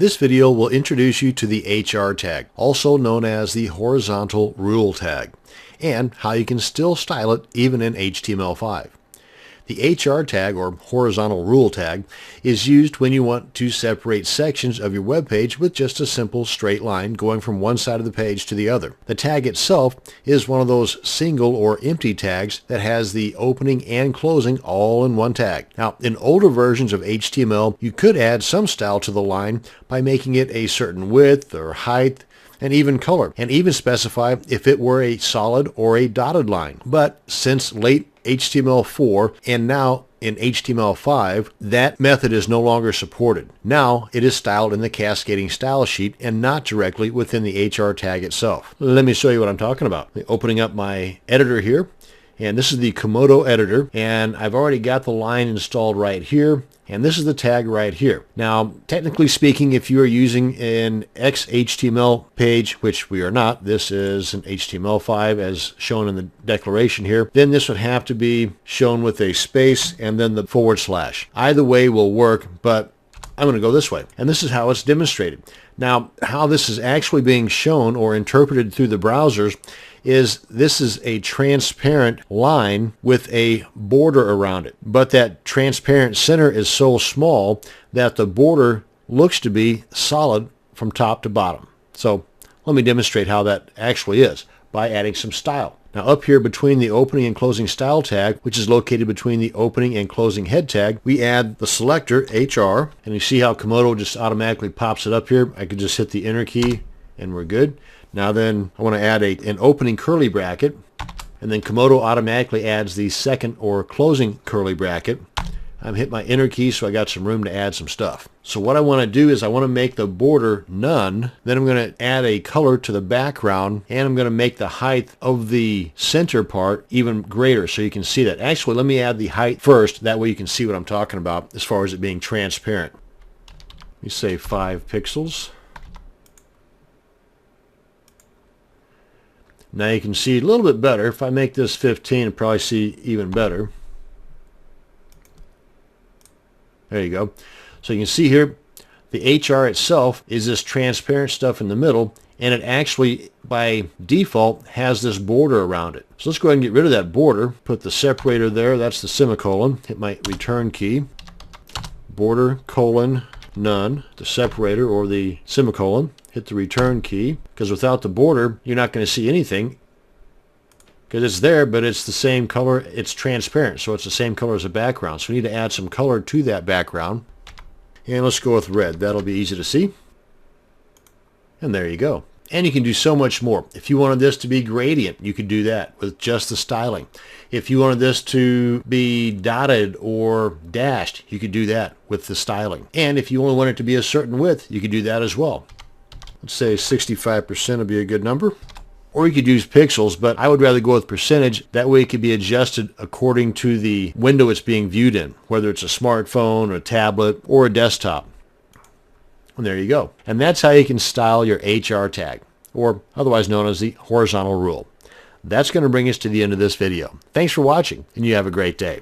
This video will introduce you to the HR tag, also known as the horizontal rule tag, and how you can still style it even in HTML5. The HR tag, or horizontal rule tag, is used when you want to separate sections of your web page with just a simple straight line going from one side of the page to the other. The tag itself is one of those single or empty tags that has the opening and closing all in one tag. Now, in older versions of HTML, you could add some style to the line by making it a certain width or height, and even color, and even specify if it were a solid or a dotted line. But since late HTML4 and now in HTML5, that method is no longer supported. Now it is styled in the cascading style sheet and not directly within the HR tag itself. Let me show you what I'm talking about. Opening up my editor here, and this is the Komodo editor, and I've already got the line installed right here. And this is the tag right here. Now, technically speaking, if you are using an XHTML page, which we are not, this is an HTML5 as shown in the declaration here, then this would have to be shown with a space and then the /. Either way will work, but I'm going to go this way. And this is how it's demonstrated. Now, how this is actually being shown or interpreted through the browsers is this is a transparent line with a border around it. But that transparent center is so small that the border looks to be solid from top to bottom. So let me demonstrate how that actually is by adding some style. Now up here between the opening and closing style tag, which is located between the opening and closing head tag, we add the selector HR, and you see how Komodo just automatically pops it up here. I could just hit the enter key and we're good. Now then I want to add an opening curly bracket, and then Komodo automatically adds the second or closing curly bracket. I'm hit my enter key, so I got some room to add some stuff. So what I want to do is I want to make the border none. Then I'm going to add a color to the background, and I'm going to make the height of the center part even greater so you can see that. Actually, let me add the height first. That way you can see what I'm talking about as far as it being transparent. Let me say 5 pixels. Now you can see a little bit better. If I make this 15, you'll probably see even better. There you go. So you can see here, the HR itself is this transparent stuff in the middle, and it actually, by default, has this border around it. So let's go ahead and get rid of that border. Put the separator there. That's the semicolon. Hit my return key. Border, colon, none. The separator or the semicolon. Hit the return key, because without the border, you're not going to see anything. Because it's there, but it's the same color. It's transparent, so it's the same color as the background. So we need to add some color to that background. And let's go with red. That'll be easy to see. And there you go. And you can do so much more. If you wanted this to be gradient, you could do that with just the styling. If you wanted this to be dotted or dashed, you could do that with the styling. And if you only want it to be a certain width, you could do that as well. Let's say 65% would be a good number. Or you could use pixels, but I would rather go with percentage. That way it can be adjusted according to the window it's being viewed in, whether it's a smartphone or a tablet or a desktop. And there you go. And that's how you can style your HR tag, or otherwise known as the horizontal rule. That's going to bring us to the end of this video. Thanks for watching, and you have a great day.